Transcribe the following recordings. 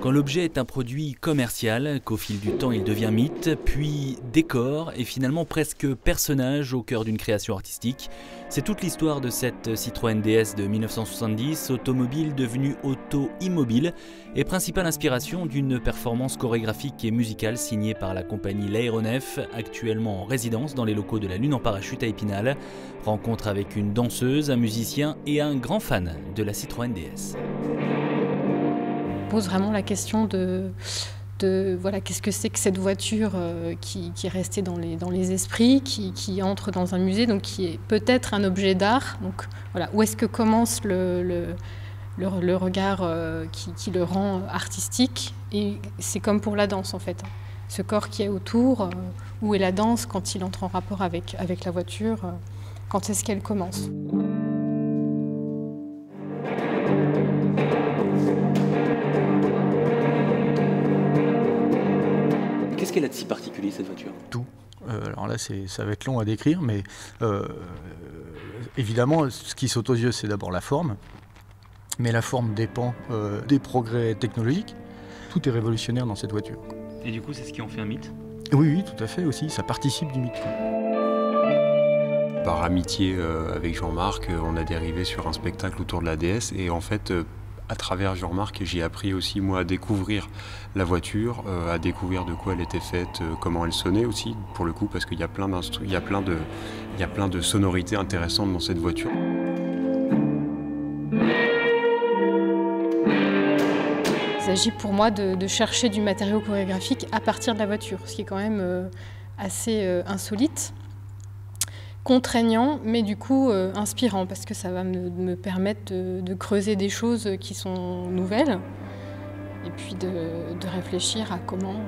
Quand l'objet est un produit commercial, qu'au fil du temps il devient mythe, puis décor et finalement presque personnage au cœur d'une création artistique, c'est toute l'histoire de cette Citroën DS de 1970, automobile devenue auto-immobile et principale inspiration d'une performance chorégraphique et musicale signée par la compagnie L'Aéronef, actuellement en résidence dans les locaux de la Lune en parachute à Épinal. Rencontre avec une danseuse, un musicien et un grand fan de la Citroën DS. Pose vraiment la question de voilà, qu'est-ce que c'est que cette voiture qui est restée dans les esprits, qui entre dans un musée, donc qui est peut-être un objet d'art. Donc voilà, où est-ce que commence le regard qui le rend artistique? Et c'est comme pour la danse en fait. Ce corps qui est autour, où est la danse quand il entre en rapport avec la voiture, quand est-ce qu'elle commence? Qu'est-ce qu'elle a de si particulier cette voiture? Tout. Alors là, ça va être long à décrire, mais évidemment, ce qui saute aux yeux, c'est d'abord la forme. Mais la forme dépend des progrès technologiques. Tout est révolutionnaire dans cette voiture. Et du coup, c'est ce qui en fait un mythe? Oui, oui, tout à fait aussi. Ça participe du mythe. Par amitié avec Jean-Marc, on a dérivé sur un spectacle autour de la DS et en fait, à travers Jean-Marc, j'ai appris aussi moi à découvrir la voiture, à découvrir de quoi elle était faite, comment elle sonnait aussi pour le coup, parce qu'il y a plein de sonorités intéressantes dans cette voiture. Il s'agit pour moi de chercher du matériau chorégraphique à partir de la voiture, ce qui est quand même assez insolite, contraignant, mais du coup inspirant, parce que ça va me permettre de creuser des choses qui sont nouvelles, et puis de réfléchir à comment,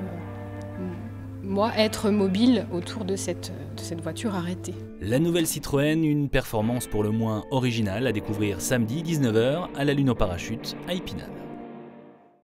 moi, être mobile autour de cette voiture arrêtée. La nouvelle Citroën, une performance pour le moins originale à découvrir samedi 19h à la Lune en parachute à Épinal.